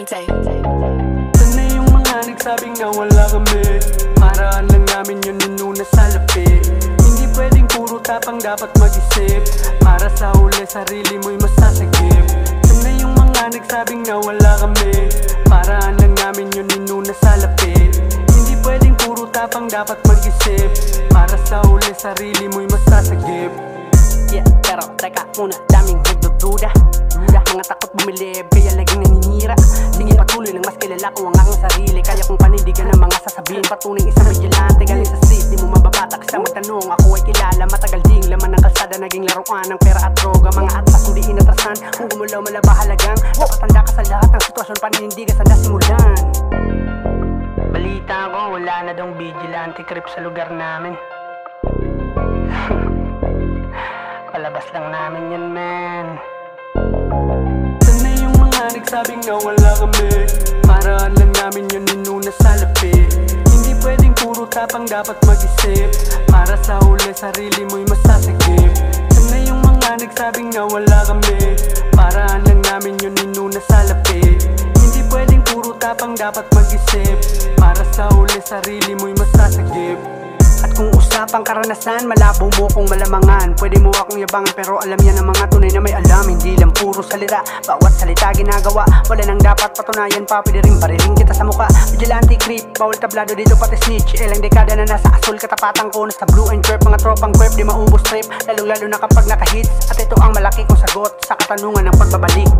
Dante. Sana yung mga nagsabing na wala kami, paraan lang namin yun inuna sa lapi. Hindi pwedeng puro tapang, dapat mag-isip. Para sa huli, sarili mo'y masasagip. Sana yung mga nagsabing na wala kami, paraan lang namin yun inuna sa lapi. Hindi pwedeng puro tapang, dapat mag-isip. Para sa huli, sarili mo'y masasagip. Yeah, pero teka muna, daming nagdududa. Mga takot bumilib, kaya laging naninira. Sige patuloy lang, mas kilala ko ang aking sarili. Kaya kung panindigan ng mga sasabihin, patunay isang vigilante. Galing sa street, di mo mababatak sa magtanong. Ako ay kilala, matagal ding laman ng kalsada. Naging laruan ng pera at droga. Mga atras hindi inatrasan, kung gumulaw malaba halagang. Dapat handa ka sa lahat ng sitwasyon, panindigan sa nasimulan. Balita ko, wala na dong vigilante creep sa lugar namin. Palabas lang namin yan, man. Sana yung mga nagsabing na wala kami, paraan lang namin yun inuna sa lapi. Hindi pwedeng puro tapang, dapat mag-isip. Para sa huli, sarili mo'y masasagip. Sana yung mga nagsabing na wala kami, paraan lang namin yun inuna sa lapi. Hindi pwedeng puro tapang, dapat mag-isip. Para sa huli, sarili mo'y masasagip. At kung usapang karanasan, malabo mo kung malamangan. Pwede mo akong yabangan pero alam yan ng mga tunay na may alam. Hindi lang puro salita, bawat salita ginagawa. Wala nang dapat patunayan pa, pwede rin bariling kita sa muka. Vigilante creep, bawal tablado dito pati snitch. Ilang dekada na nasa asul, katapatan ko nasa blue and curve. Mga tropang curve, di maubos trip, lalong lalo na kapag nakahits. At ito ang malaki kong sagot sa katanungan ng pagbabalik.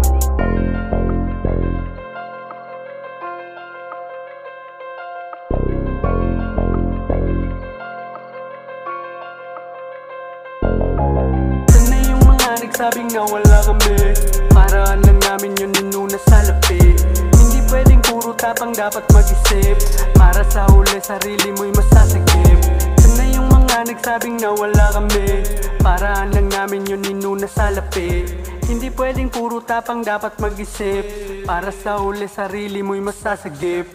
Nagsabing na wala kami, paraan lang namin yun inuna sa lapi. Hindi pwedeng puro tapang, dapat mag-isip. Para sa huli, sarili mo'y masasagip. Sana yung mga nagsabing na wala kami, paraan lang namin yun inuna sa lapi. Hindi pwedeng puro tapang, dapat mag-isip. Para sa huli, sarili mo'y masasagip.